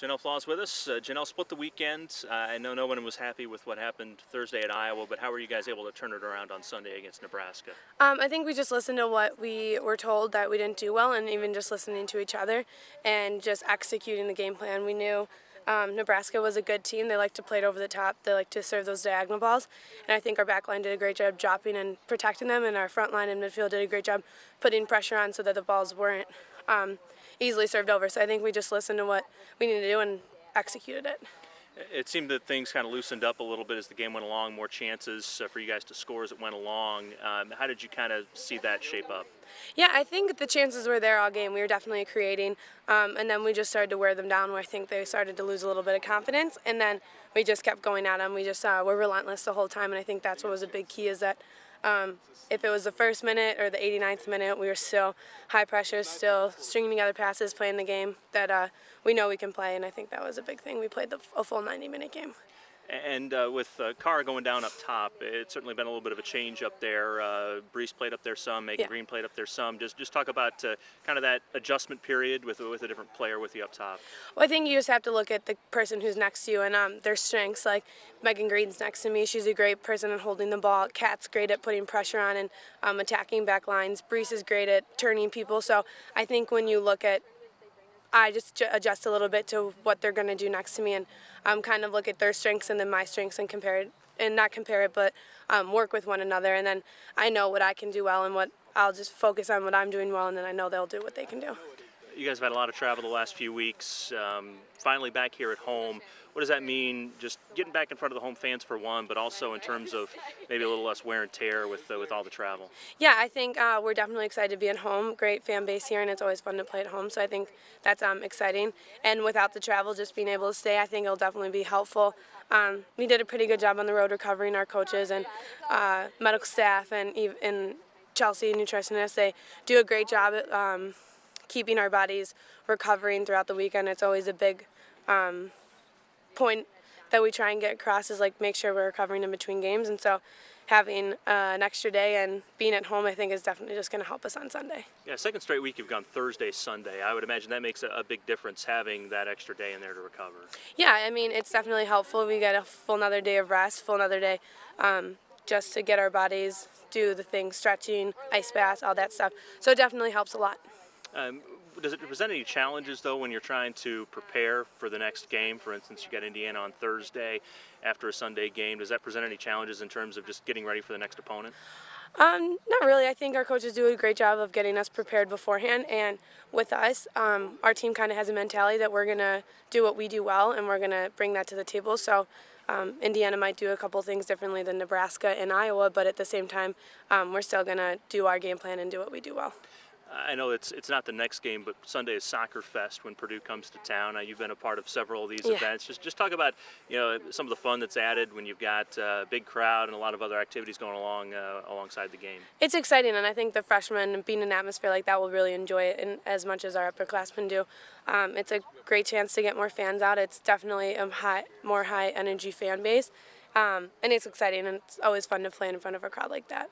Jannelle Flaws with us. Jannelle split the weekend. I know no one was happy with what happened Thursday at Iowa, but how were you guys able to turn it around on Sunday against Nebraska? I think we just listened to what we were told that we didn't do well, and even just listening to each other and just executing the game plan. We knew Nebraska was a good team. They like to play it over the top. They like to serve those diagonal balls, and I think our back line did a great job dropping and protecting them, and our front line and midfield did a great job putting pressure on so that the balls weren't easily served over. So I think we just listened to what we needed to do and executed it. It seemed that things kind of loosened up a little bit as the game went along, more chances for you guys to score as it went along. How did you kind of see that shape up? Yeah, I think the chances were there all game. We were definitely creating, and then we just started to wear them down where I think they started to lose a little bit of confidence, and then we just kept going at them. We just were relentless the whole time, and I think that's what was a big key is that if it was the first minute or the 89th minute, we were still high pressure, still stringing together passes, playing the game that we know we can play, and I think that was a big thing. We played a full 90-minute game. And with Carr going down up top, it's certainly been a little bit of a change up there. Brees played up there some, Megan Green played up there some. Just talk about kind of that adjustment period with a different player with you up top. Well, I think you just have to look at the person who's next to you and their strengths. Like Megan Green's next to me. She's a great person at holding the ball. Kat's great at putting pressure on and attacking back lines. Brees is great at turning people. So I think when you look at I just adjust a little bit to what they're going to do next to me and kind of look at their strengths and then my strengths and not compare it, but work with one another. And then I know what I can do well and what I'll just focus on what I'm doing well, and then I know they'll do what they can do. You guys have had a lot of travel the last few weeks, finally back here at home. What does that mean, just getting back in front of the home fans for one, but also in terms of maybe a little less wear and tear with all the travel? Yeah, I think we're definitely excited to be at home. Great fan base here, and it's always fun to play at home, so I think that's exciting. And without the travel, just being able to stay, I think it'll definitely be helpful. We did a pretty good job on the road recovering. Our coaches and medical staff and even Chelsea, nutritionists, they do a great job at keeping our bodies recovering throughout the weekend. It's always a big point that we try and get across is like make sure we're recovering in between games, and so having an extra day and being at home I think is definitely just going to help us on Sunday. Yeah, second straight week you've gone Thursday, Sunday. I would imagine that makes a big difference having that extra day in there to recover. Yeah, I mean it's definitely helpful. We get a full another day of rest, full another day just to get our bodies do the things, stretching, ice baths, all that stuff. So it definitely helps a lot. Does it present any challenges, though, when you're trying to prepare for the next game? For instance, you got Indiana on Thursday after a Sunday game. Does that present any challenges in terms of just getting ready for the next opponent? Not really. I think our coaches do a great job of getting us prepared beforehand, and with us, our team kind of has a mentality that we're going to do what we do well, and we're going to bring that to the table. So Indiana might do a couple things differently than Nebraska and Iowa, but at the same time, we're still going to do our game plan and do what we do well. I know it's not the next game, but Sunday is SoccerFest when Purdue comes to town. You've been a part of several of these events. Just talk about some of the fun that's added when you've got a big crowd and a lot of other activities going along alongside the game. It's exciting, and I think the freshmen being in an atmosphere like that will really enjoy it as much as our upperclassmen do. It's a great chance to get more fans out. It's definitely a more high energy fan base, and it's exciting, and it's always fun to play in front of a crowd like that.